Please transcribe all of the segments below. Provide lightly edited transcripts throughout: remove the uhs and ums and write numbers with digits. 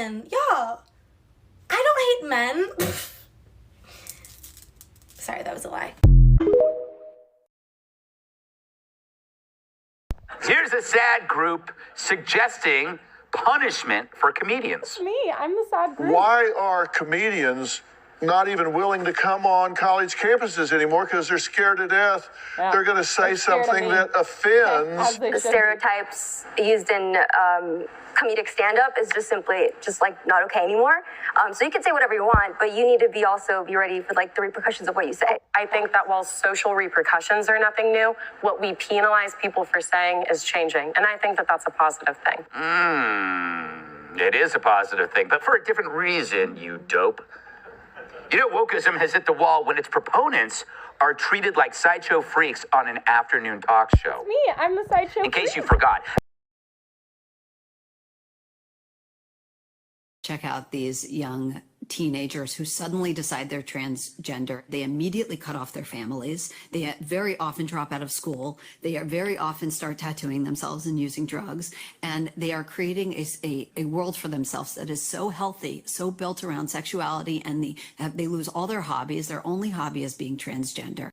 listen, y'all, I don't hate men. Sorry, that was a lie. Here's a sad group suggesting punishment for comedians. Me, I'm the sad group. Why are comedians not even willing to come on college campuses anymore because they're scared to death? Yeah. They're going to say something that offends. The stereotypes used in comedic stand-up is just simply like not okay anymore. So you can say whatever you want, but you need to be ready for like the repercussions of what you say. I think that while social repercussions are nothing new, what we penalize people for saying is changing. And I think that that's a positive thing. It is a positive thing, but for a different reason, you dope. You know, wokeism has hit the wall when its proponents are treated like sideshow freaks on an afternoon talk show. Me, I'm the sideshow In case freak. you forgot. Check out these young teenagers who suddenly decide they're transgender. They immediately cut off their families. They very often drop out of school. They are very often start tattooing themselves and using drugs. And they are creating a world for themselves that is so healthy, so built around sexuality, and they lose all their hobbies. Their only hobby is being transgender.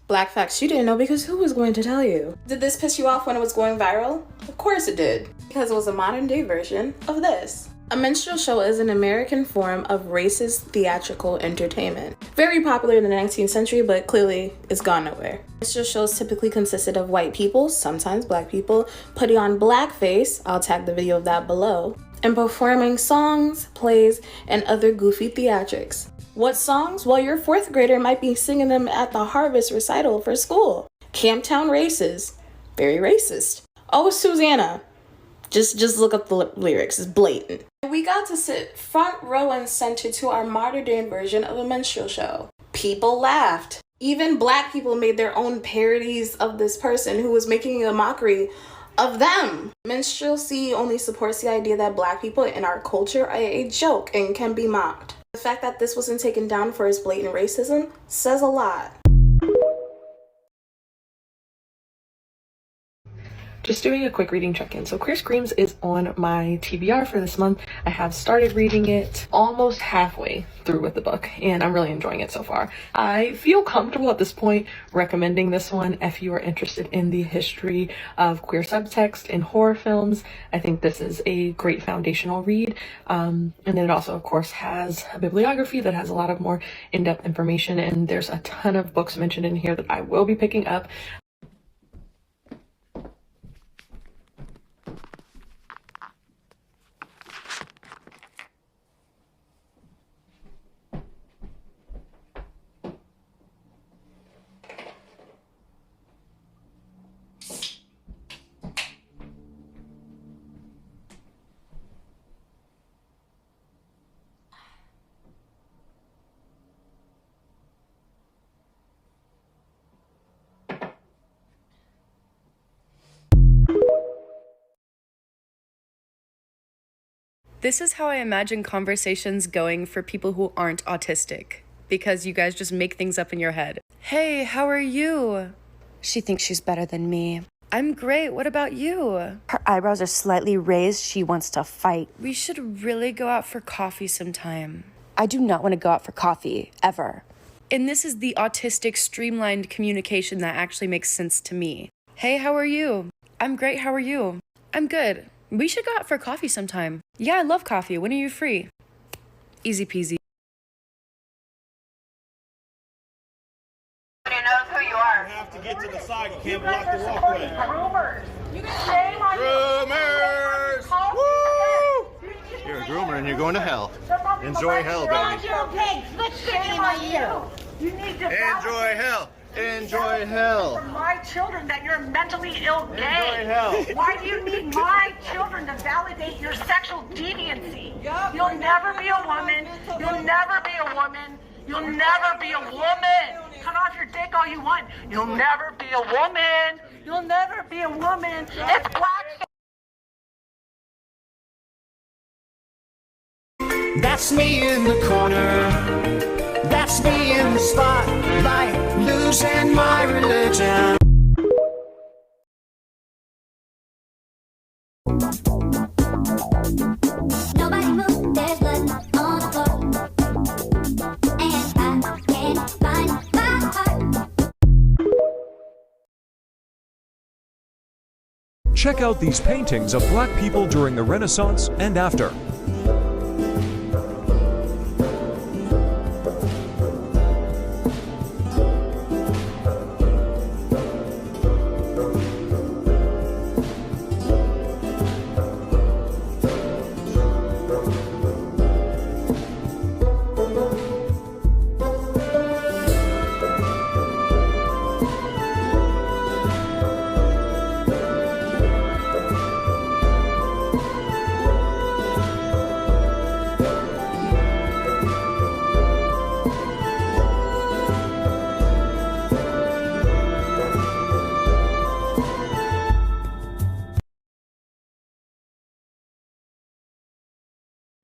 Black facts you didn't know because who was going to tell you? Did this piss you off when it was going viral? Of course it did, because it was a modern day version of this. A minstrel show is an American form of racist theatrical entertainment. Very popular in the 19th century, but clearly it's gone nowhere. Minstrel shows typically consisted of white people, sometimes black people, putting on blackface, I'll tag the video of that below, and performing songs, plays, and other goofy theatrics. What songs? Well, your fourth grader might be singing them at the harvest recital for school. Camptown Races. Very racist. Oh, Susanna. Just look up the lyrics. It's blatant. We got to sit front row and center to our modern day version of a minstrel show. People laughed. Even black people made their own parodies of this person who was making a mockery of them. Minstrelsy only supports the idea that black people in our culture are a joke and can be mocked. The fact that this wasn't taken down for its blatant racism says a lot. Just doing a quick reading check-in. So Queer Screams is on my TBR for this month. I have started reading it almost halfway through with the book, and I'm really enjoying it so far. I feel comfortable at this point recommending this one if you are interested in the history of queer subtext in horror films. I think this is a great foundational read. And then it also, of course, has a bibliography that has a lot of more in-depth information, and there's a ton of books mentioned in here that I will be picking up. This is how I imagine conversations going for people who aren't autistic, because you guys just make things up in your head. Hey, how are you? She thinks she's better than me. I'm great. What about you? Her eyebrows are slightly raised. She wants to fight. We should really go out for coffee sometime. I do not want to go out for coffee, ever. And this is the autistic streamlined communication that actually makes sense to me. Hey, how are you? I'm great. How are you? I'm good. We should go out for coffee sometime. Yeah, I love coffee. When are you free? Easy peasy. Nobody knows who you are. You have to get to the side. You can't block the walkway. Groomers. Shame on Groomers! you. Woo! You're a groomer and you're going to hell. Enjoy hell, baby. Shame on you. You need to Enjoy hell. Enjoy hell. For my children that you're mentally ill gay. Enjoy hell. Why do you need my children to validate your sexual deviancy? You'll never be a woman. You'll never be a woman. You'll never be a woman. Cut off your dick all you want. You'll never be a woman. You'll never be a woman. It's black. That's me in the corner. That's me in the spotlight, losing my religion. Check out these paintings of Black people during the Renaissance and after.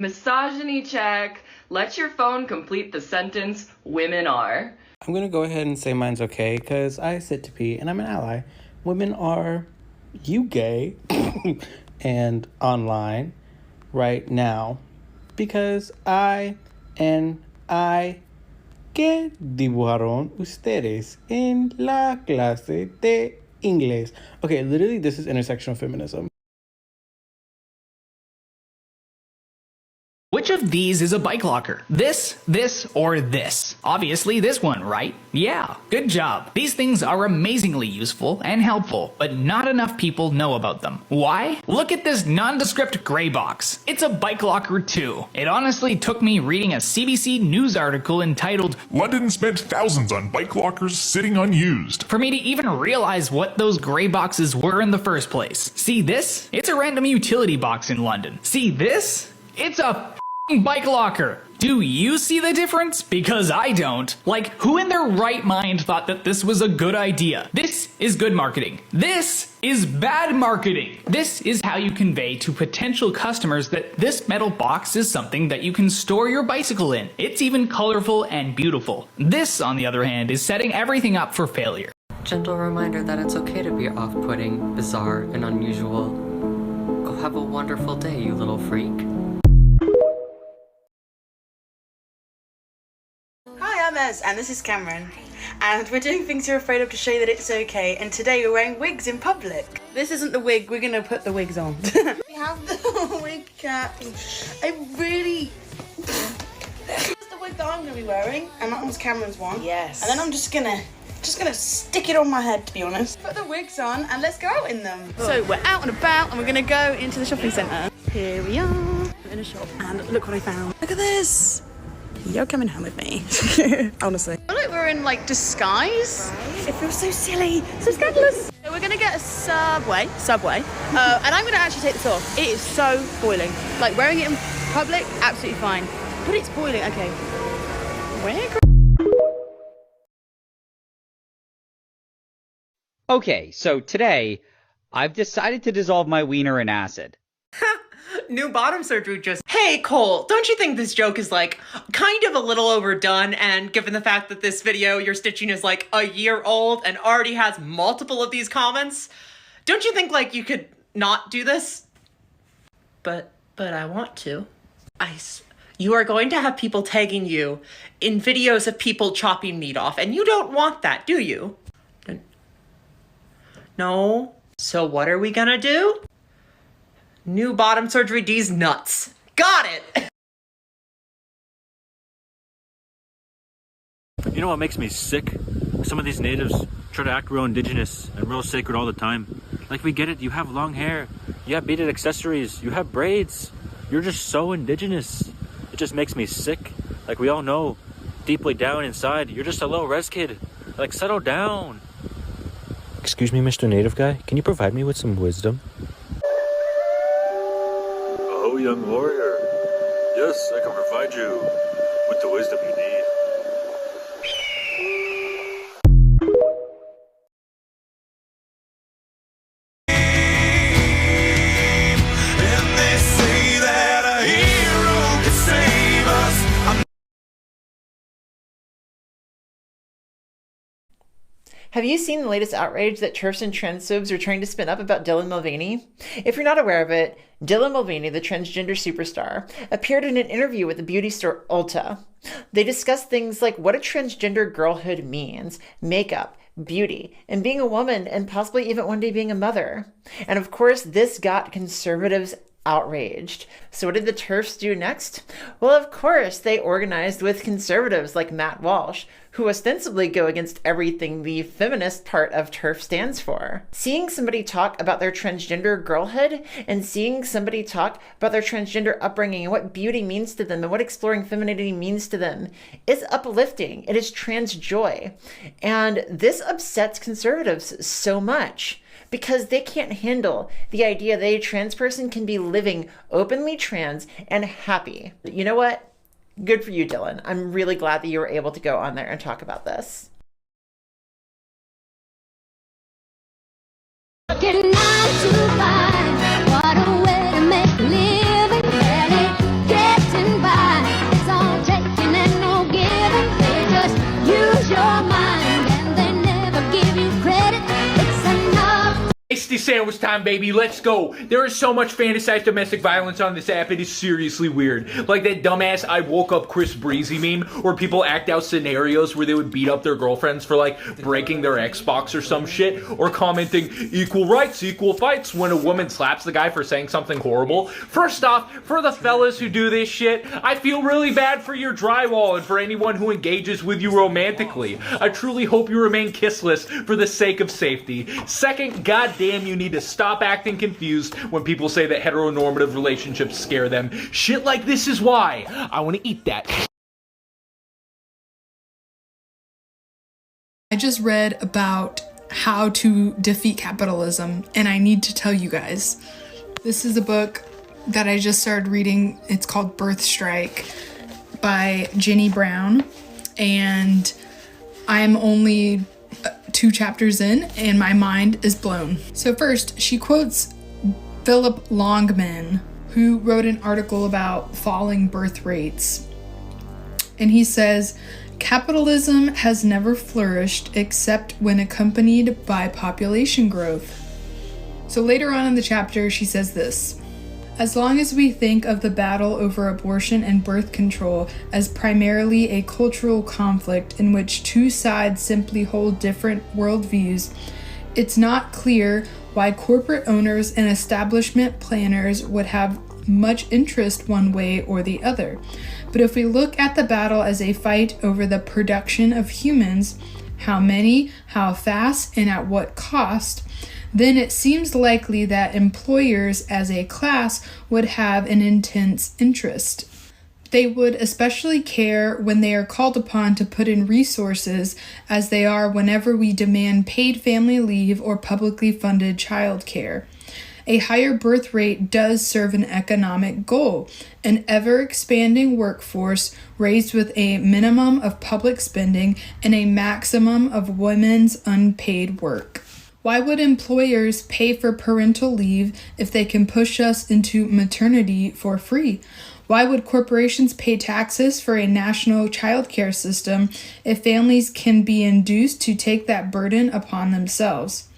Misogyny check. Let your phone complete the sentence, women are. I'm gonna go ahead and say mine's okay, because I sit to pee and I'm an ally. Women are you gay and online right now because I ¿qué dibujaron ustedes en la clase de inglés? Okay, literally this is intersectional feminism. Which of these is a bike locker? This, or this? Obviously this one, right? Yeah, good job. These things are amazingly useful and helpful, but not enough people know about them. Why? Look at this nondescript gray box. It's a bike locker too. It honestly took me reading a CBC News article entitled "London spent thousands on bike lockers sitting unused" for me to even realize what those gray boxes were in the first place. See this? It's a random utility box in London. See this? It's a bike locker. Do you see the difference? Because I don't. Like, who in their right mind thought that this was a good idea? This is good marketing. This is bad marketing. This is how you convey to potential customers that this metal box is something that you can store your bicycle in. It's even colorful and beautiful. This, on the other hand, is setting everything up for failure. Gentle reminder that it's okay to be off-putting, bizarre, and unusual. Go have a wonderful day, you little freak. Hi, I'm Ez, and this is Cameron. And we're doing things you're afraid of to show you that it's okay, and today we're wearing wigs in public. This isn't the wig, we're gonna put the wigs on. We have the wig cap. I really... This is the wig that I'm gonna be wearing, and that one's Cameron's one. Yes. And then I'm just gonna stick it on my head, to be honest. Put the wigs on, and let's go out in them. So we're out and about, and we're gonna go into the shopping centre. Here we are, in a shop, and look what I found. Look at this. You're coming home with me. Honestly. I feel like we're in like disguise. Right. It feels so silly, so scandalous. So we're gonna get a Subway, and I'm gonna actually take this off. It is so boiling. Like wearing it in public, absolutely fine. But it's boiling, okay. Okay, so today, I've decided to dissolve my wiener in acid. New bottom surgery just... Hey, Cole, don't you think this joke is, like, kind of a little overdone? And given the fact that this video you're stitching is, like, a year old and already has multiple of these comments, don't you think, like, you could not do this? But I want to. You are going to have people tagging you in videos of people chopping meat off, and you don't want that, do you? No. So what are we gonna do? New bottom surgery D's nuts. Got it! You know what makes me sick? Some of these natives try to act real indigenous and real sacred all the time. Like, we get it, you have long hair, you have beaded accessories, you have braids. You're just so indigenous. It just makes me sick. Like, we all know, deeply down inside, you're just a little res kid. Like, settle down. Excuse me, Mr. Native Guy, can you provide me with some wisdom? Oh, young warrior. Yes, I can provide you with the wisdom you need. Have you seen the latest outrage that TERFs and transsubs are trying to spin up about Dylan Mulvaney? If you're not aware of it, Dylan Mulvaney, the transgender superstar, appeared in an interview with the beauty store Ulta. They discussed things like what a transgender girlhood means, makeup, beauty, and being a woman, and possibly even one day being a mother. And of course, this got conservatives outraged. So what did the TERFs do next? Well, of course, they organized with conservatives like Matt Walsh, who ostensibly go against everything the feminist part of TERF stands for. Seeing somebody talk about their transgender girlhood and seeing somebody talk about their transgender upbringing and what beauty means to them and what exploring femininity means to them is uplifting. It is trans joy. And this upsets conservatives so much, because they can't handle the idea that a trans person can be living openly trans and happy. You know what? Good for you, Dylan. I'm really glad that you were able to go on there and talk about this. Tasty sandwich time, baby. Let's go. There is so much fantasized domestic violence on this app. It is seriously weird. Like that dumbass I woke up Chris Breezy meme where people act out scenarios where they would beat up their girlfriends for like breaking their Xbox or some shit, or commenting equal rights, equal fights when a woman slaps the guy for saying something horrible. First off, for the fellas who do this shit, I feel really bad for your drywall and for anyone who engages with you romantically. I truly hope you remain kissless for the sake of safety. Second, goddamn, you need to stop acting confused when people say that heteronormative relationships scare them. Shit like this is why I want to eat that. I just read about how to defeat capitalism, and I need to tell you guys. This is a book that I just started reading. It's called Birth Strike by Jenny Brown, and I'm only 2 chapters in and my mind is blown. So first, she quotes Philip Longman, who wrote an article about falling birth rates. And he says, capitalism has never flourished except when accompanied by population growth. So later on in the chapter, she says this: as long as we think of the battle over abortion and birth control as primarily a cultural conflict in which 2 sides simply hold different worldviews, it's not clear why corporate owners and establishment planners would have much interest one way or the other. But if we look at the battle as a fight over the production of humans, how many, how fast, and at what cost, then it seems likely that employers as a class would have an intense interest. They would especially care when they are called upon to put in resources, as they are whenever we demand paid family leave or publicly funded childcare. A higher birth rate does serve an economic goal, an ever-expanding workforce raised with a minimum of public spending and a maximum of women's unpaid work. Why would employers pay for parental leave if they can push us into maternity for free? Why would corporations pay taxes for a national childcare system if families can be induced to take that burden upon themselves?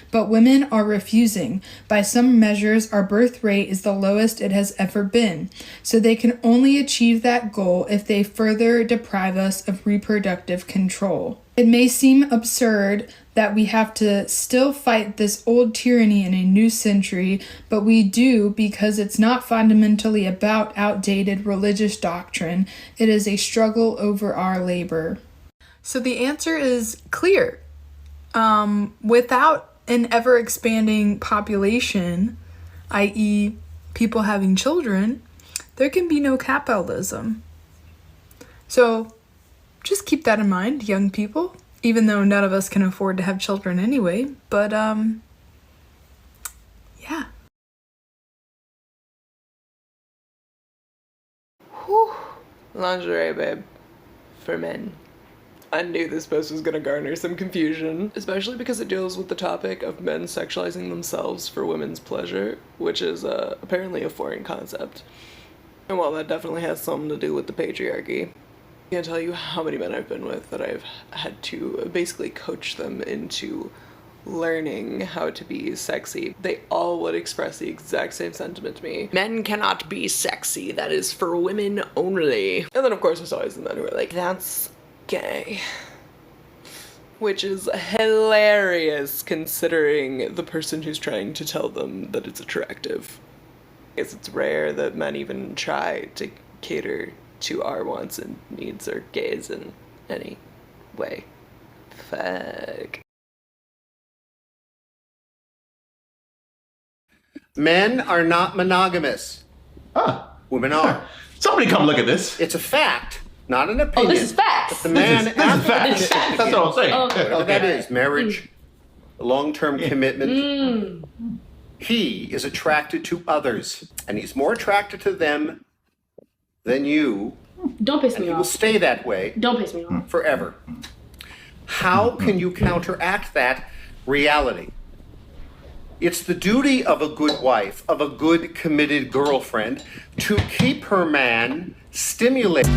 But women are refusing. By some measures, our birth rate is the lowest it has ever been, so they can only achieve that goal if they further deprive us of reproductive control. It may seem absurd that we have to still fight this old tyranny in a new century, but we do because it's not fundamentally about outdated religious doctrine. It is a struggle over our labor. So the answer is clear. Without an ever-expanding population, i.e. people having children, there can be no capitalism. So just keep that in mind, young people, even though none of us can afford to have children anyway. But, yeah. Whew. Lingerie, babe. For men. I knew this post was gonna garner some confusion, especially because it deals with the topic of men sexualizing themselves for women's pleasure, which is apparently a foreign concept. And while that definitely has something to do with the patriarchy, I can't tell you how many men I've been with that I've had to basically coach them into learning how to be sexy. They all would express the exact same sentiment to me. Men cannot be sexy. That is for women only. And then of course there's always the men who are like, that's gay. which is hilarious considering the person who's trying to tell them that it's attractive. I guess it's rare that men even try to cater to our wants and needs or gaze in any way. Fuck. Men are not monogamous. Women are. Somebody come look at this. It's a fact, not an opinion. Oh, this is facts. But the man This is facts. That's what I'm saying. Whatever that is, marriage, long-term commitment. He is attracted to others, and he's more attracted to them than you. Don't piss And me he will off. stay that way Don't piss me off. forever. How can you counteract that reality? It's the duty of a good wife, of a good committed girlfriend, to keep her man stimulated.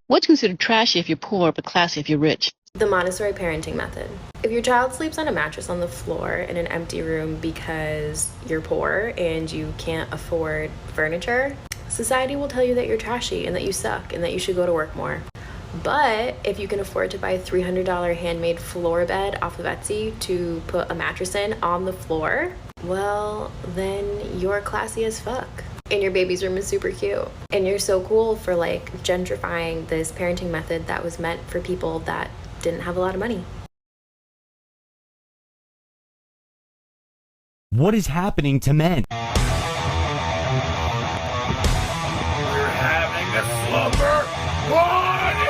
What's considered trashy if you're poor, but classy if you're rich? The Montessori parenting method. If your child sleeps on a mattress on the floor in an empty room because you're poor and you can't afford furniture, society will tell you that you're trashy and that you suck and that you should go to work more. But if you can afford to buy a $300 handmade floor bed off of Etsy to put a mattress in on the floor, well, then you're classy as fuck. And your baby's room is super cute. And you're so cool for like gentrifying this parenting method that was meant for people that didn't have a lot of money. What is happening to men? We're having a slumber party!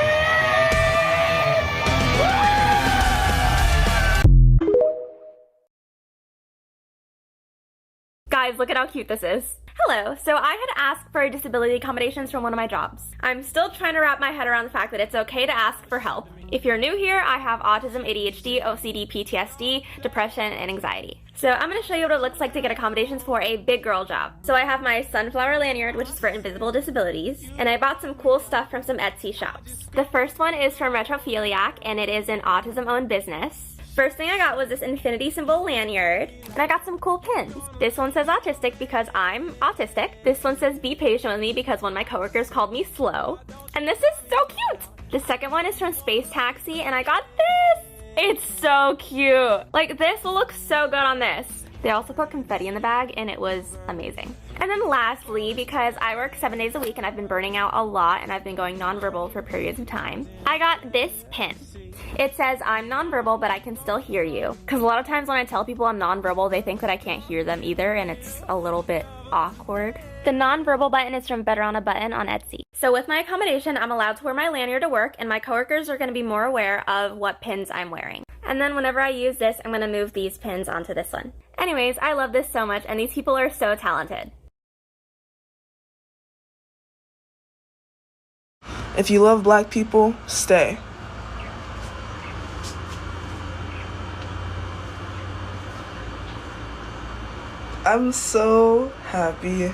Guys, look at how cute this is. Hello, so I had asked for disability accommodations from one of my jobs. I'm still trying to wrap my head around the fact that it's okay to ask for help. If you're new here, I have autism, ADHD, OCD, PTSD, depression, and anxiety. So I'm going to show you what it looks like to get accommodations for a big girl job. So I have my sunflower lanyard, which is for invisible disabilities, and I bought some cool stuff from some Etsy shops. The first one is from Retrophiliac, and it is an autism-owned business. First thing I got was this infinity symbol lanyard, and I got some cool pins. This one says autistic because I'm autistic. This one says be patient with me because one of my coworkers called me slow. And this is so cute! The second one is from Space Taxi, and I got this! It's so cute! Like, this will look so good on this. They also put confetti in the bag, and it was amazing. And then lastly, because I work 7 days a week and I've been burning out a lot and I've been going nonverbal for periods of time, I got this pin. It says, I'm nonverbal, but I can still hear you. Because a lot of times when I tell people I'm nonverbal, they think that I can't hear them either, and it's a little bit awkward. The nonverbal button is from Better on a Button on Etsy. So with my accommodation, I'm allowed to wear my lanyard to work, and my coworkers are going to be more aware of what pins I'm wearing. And then whenever I use this, I'm going to move these pins onto this one. Anyways, I love this so much, and these people are so talented. If you love black people, stay. I'm so happy.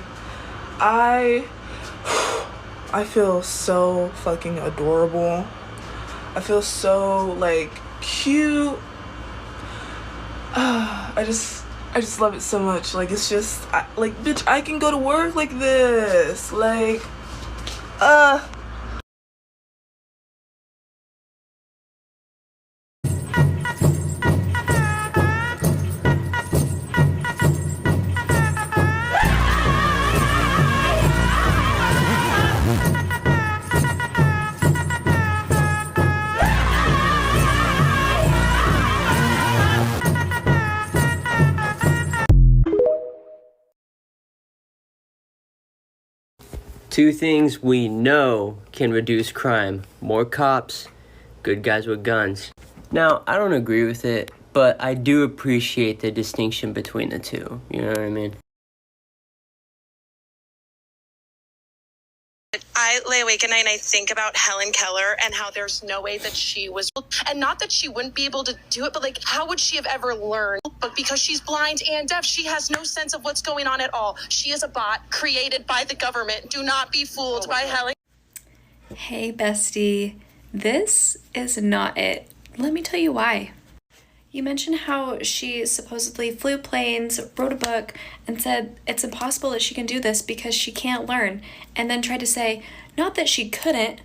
I feel so fucking adorable. I feel so like cute. I just love it so much. Like it's just like bitch, I can go to work like this. Like Two things we know can reduce crime. More cops, good guys with guns. Now, I don't agree with it, but I do appreciate the distinction between the two. You know what I mean? I lay awake at night and I think about Helen Keller and how there's no way that she was, and not that she wouldn't be able to do it, but like, how would she have ever learned? But because she's blind and deaf, she has no sense of what's going on at all. She is a bot created by the government. Do not be fooled by Helen. Hey bestie, This is not it. Let me tell you why. You mentioned how she supposedly flew planes, wrote a book, and said it's impossible that she can do this because she can't learn, and then tried to say, not that she couldn't.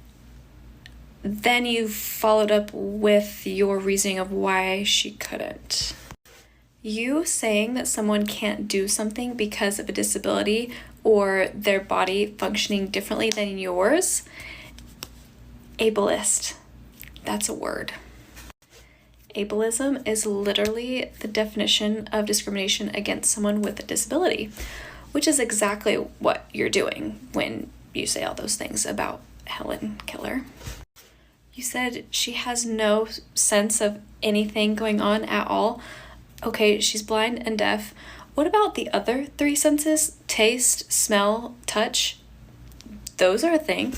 Then you followed up with your reasoning of why she couldn't. You saying that someone can't do something because of a disability or their body functioning differently than yours, ableist. That's a word. Ableism is literally the definition of discrimination against someone with a disability, which is exactly what you're doing when you say all those things about Helen Keller. You said she has no sense of anything going on at all. Okay, she's blind and deaf. What about the other 3 senses? Taste, smell, touch? Those are a thing.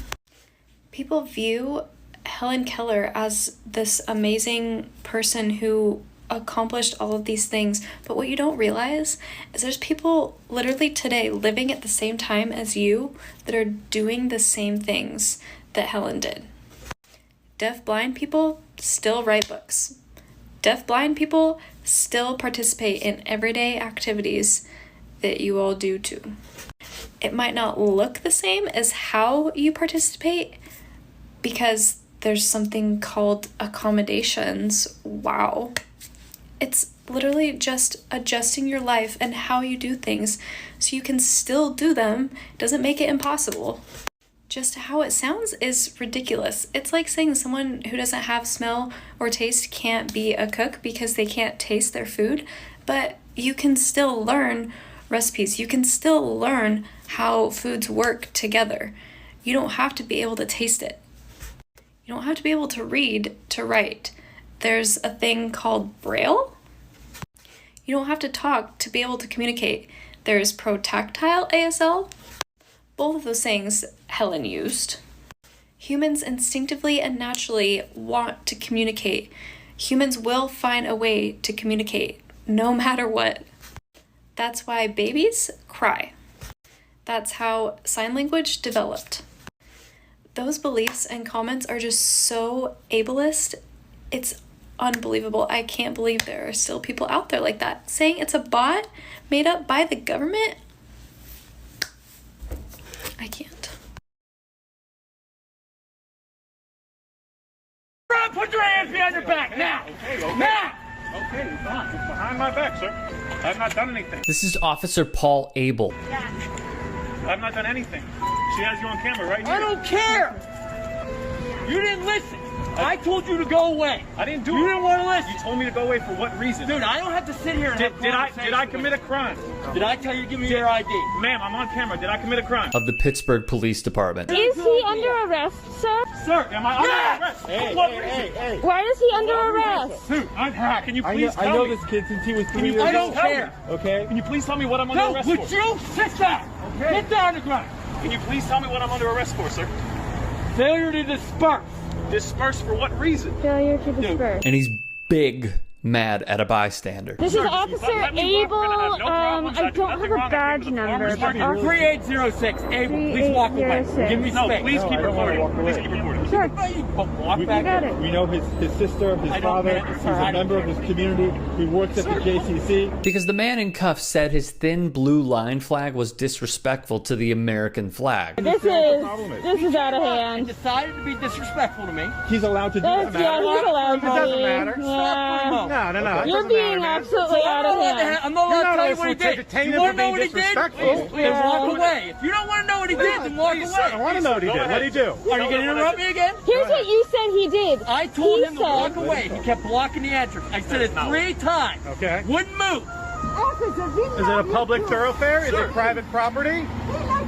People view Helen Keller as this amazing person who accomplished all of these things, but what you don't realize is there's people literally today living at the same time as you that are doing the same things that Helen did. Deaf-blind people still write books. Deaf-blind people still participate in everyday activities that you all do too. It might not look the same as how you participate because there's something called accommodations. Wow. It's literally just adjusting your life and how you do things so you can still do them. Doesn't make it impossible. Just how it sounds is ridiculous. It's like saying someone who doesn't have smell or taste can't be a cook because they can't taste their food, but you can still learn recipes. You can still learn how foods work together. You don't have to be able to taste it. You don't have to be able to read to write. There's a thing called Braille. You don't have to talk to be able to communicate. There's protactile ASL. Both of those things Helen used. Humans instinctively and naturally want to communicate. Humans will find a way to communicate, no matter what. That's why babies cry. That's how sign language developed. Those beliefs and comments are just so ableist. It's unbelievable. I can't believe there are still people out there like that. Saying it's a bot made up by the government? I can't. Put your hands behind your back now! Now! Okay, it's fine. It's behind my back, sir. I've not done anything. This is Officer Paul Abel. I've not done anything. She has you on camera right here. I don't care! You didn't listen. I told you to go away. I didn't do it. You didn't want to listen. You told me to go away for what reason? Dude, I don't have to sit here and have conversations. Did I commit a crime? Did I tell you to give me your ID? Ma'am, I'm on camera. Did I commit a crime? Of the Pittsburgh Police Department. Is he under arrest, sir? Sir, am I under arrest? Hey, what hey, reason? hey. Why is he under arrest? Dude, can you please tell me? I know this kid since he was 3 years old. I don't care. Okay? Can you please tell me what I'm under arrest for? No, would you sit down? Okay. Get down on the ground. Can you please tell me what I'm under arrest for, sir? Failure to disperse. Disperse for what reason? Failure to disperse. And he's big mad at a bystander. This is Officer Abel. I don't have a badge number. 3806. Abel, please walk away. Give me space. No, please keep recording. Please keep recording. Sure. Walk back. got it. We know his sister, his father. He's a member of his community. He works at the JCC. Because the man in cuffs said his thin blue line flag was disrespectful to the American flag. This is out of hand. He decided to be disrespectful to me. He's allowed to do that. Yeah, he's allowed to. It doesn't matter. Yeah. No. You're being absolutely out of hand. I'm not allowed to tell you what he did. You want to know what he did? Then walk away. If you don't want to know what he did, then walk away. I want to know what he did. What did he do? Are you going to interrupt me again? Here's what you said he did. I told him to walk away. He kept blocking the entrance. I said it 3 times. Okay. Wouldn't move. Is it a public thoroughfare? Is it private property?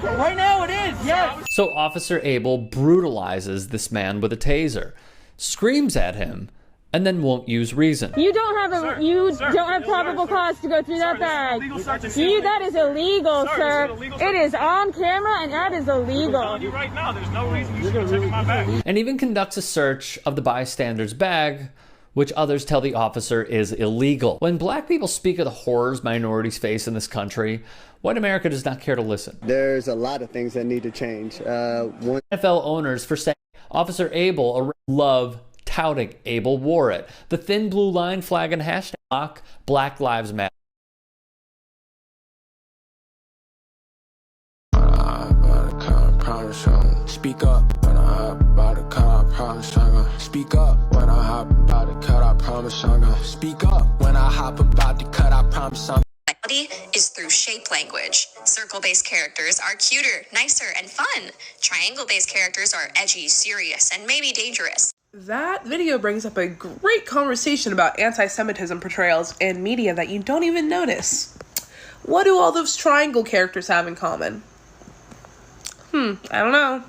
Right now it is, yes. So Officer Abel brutalizes this man with a taser, screams at him, and then won't use reason. You don't have probable cause to go through that bag. That is illegal, sir. It is on camera, and that is illegal. Right now, there's no reason you should check my bag. And even conducts a search of the bystander's bag, which others tell the officer is illegal. When black people speak of the horrors minorities face in this country, white America does not care to listen. There's a lot of things that need to change. NFL owners for saying, Officer Abel, love touting. Abel wore it. The thin blue line flag and hashtag mock Black Lives Matter. Speak up when I hop about the car, I promise I'm gonna speak up when I hop about the cut, I promise I'm gonna speak up when I hop about the cut, I promise I'm is through shape language. Circle-based characters are cuter, nicer, and fun. Triangle-based characters are edgy, serious, and maybe dangerous. That video brings up a great conversation about anti-Semitism portrayals in media that you don't even notice. What do all those triangle characters have in common? I don't know.